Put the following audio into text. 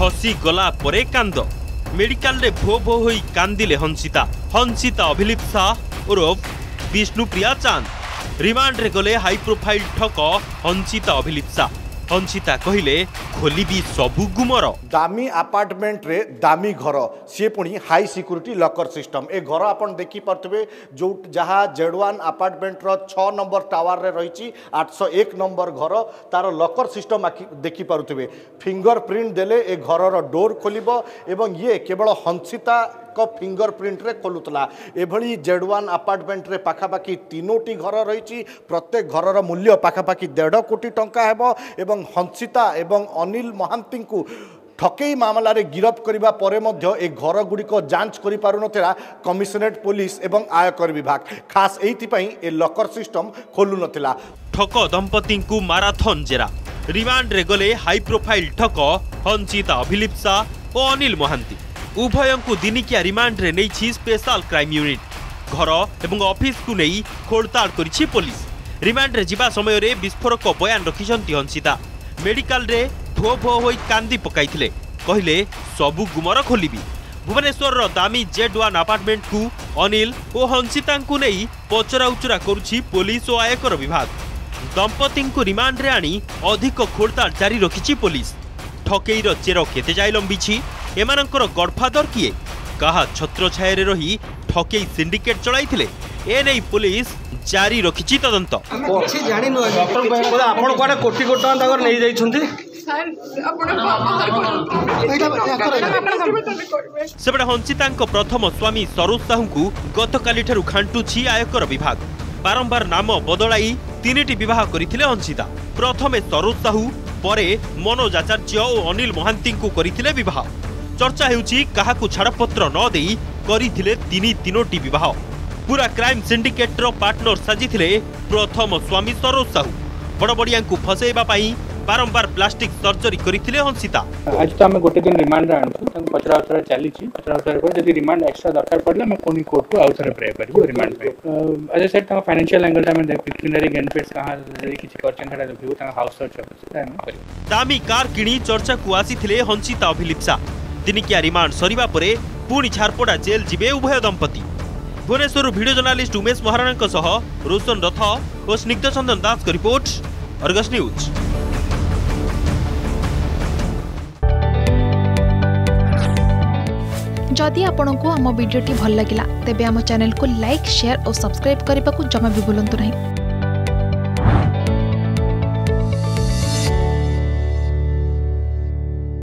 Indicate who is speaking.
Speaker 1: खसी गला परे कांद मेडिकल रे भो भो होई कांदिले हंसिता अभिलिप्सा उर्फ विष्णुप्रिया चांद रिमांड रे गले हाई प्रोफाइल ठक हंसिता अभिलिप्सा कहले खोलिबी सबु गुमर
Speaker 2: दामी अपार्टमेंट रे दामी घर सी पुणी हाई सिक्यूरीटी लकर सिस्टम ए घर आपन देखि पारथबे जो जहाँ Z1 अपार्टमेंट रो 6 नंबर टावर रे रही 801 नंबर घर तार लकर सिस्टम देखि पारुथबे फिंगरप्रिंट देले ए घर रो डोर खोलिबो एवं ये केवल हंसिता को फिंगरप्रिंट रे खोलुतला एभली Z1 अपार्टमेंट रे पाखापाखी 3टी घर रही प्रत्येक घरर मूल्य पाखापाखी 1.5 कोटी टंका हेबो एवं हंसिता एवं अनिल महांती को ठकई मामला रे गिरफ करिबा परे मध्य ए घर गुड़िक जांच करि पारु नथिला कमिशनरेट पुलिस एवं आयकर विभाग खास एथि पई ए लकर सिस्टम खोलु नथिला
Speaker 1: ठक दंपति को माराथन जेरा रिमांड रे गले हाई प्रोफाइल ठक हंसिता अभिलिप्सा और अनिल महांती उभय को दिनिकिया रिमांड रे नहीं स्पेशल क्राइम यूनिट घर एवं ऑफिस को नहीं खोलताड़ करिछि पुलिस रिमांड रे जिबा समय रे विस्फोरक बयान रखिछंती हंसिता मेडिकल रे भो भो होई कांदी पकाइथिले कहले सबु गुमर खोलिबी भुवनेश्वर रो दामी Z1 अपार्टमेंट को अनिल और हंसिता को नहीं पचरा उचरा करुछि पुलिस और आयकर विभाग दंपति को रिमांड रे आनी अधिक खोलताड़ जारी रखिछि पुलिस ठकेईर चेर केते जाय लंबिछि एमानंकर गडफादर किए कहा छत्र छाया रे रही ठकेई सिंडिकेट चलाइथिले ए नै पुलिस जारी रखिछि तदंत
Speaker 3: अछि जानि न आपण कोडा कोटी कोटी टका तकर नै जाई छथि
Speaker 4: सर आपण
Speaker 1: सेबडा हंसितांक प्रथम स्वामी सरोज साहू को गतकाली ठारू खांटुछि आयकर विभाग बारंबार नाम बदलाई 3टी विवाह करिथिले हंसिता प्रथमे सरोज साहू परे मनोज आचार्य और अनिल महांती को करिथिले विवाह चर्चा हेउछि काहाकू छाड़पत्र न देई करिथिले 3टी विवाह पूरा क्राइम सिंडिकेट रो पार्टनर साजिथिले प्रथम स्वामी सरोज साहू बड़बड़िया को फसेबा पाई बारंबार प्लास्टिक सर्जरी करिथिले हंसिता
Speaker 5: आज तो हम गोटे दिन रिमांड रे आनछु तंग पचरा उचरा चली छी पचरा उचरा पर जदी रिमांड एक्स्ट्रा दरकार पड़ले मैं कोनी कोर्ट को आउथरे प्रे करबो रिमांड पे एज सेट तंग फाइनेंशियल एंगल ता में पिक्यूनरी बेनिफिट्स कहां जदी किछि करचन खडा देखिबो तंग हाउस सर्च होबो
Speaker 1: दामी कार किणी चर्चा को आसीथिले हंसिता अभिलिप्सा दिनिकिया रिमांड सरीबा परे पुणी झारपड़ा जेल जिबे उभय दंपति भुवनेश्वर वीडियो जर्नालिस्ट उमेश महाराणा सह रोशन रथ और स्निग्ध चंदन दास का रिपोर्ट अर्गस न्यूज।
Speaker 6: जदि आपंक आम भिडी भल लगा तेब आम चैनल को लाइक शेयर और सब्सक्राइब करने को जमा भी भूलु नहीं।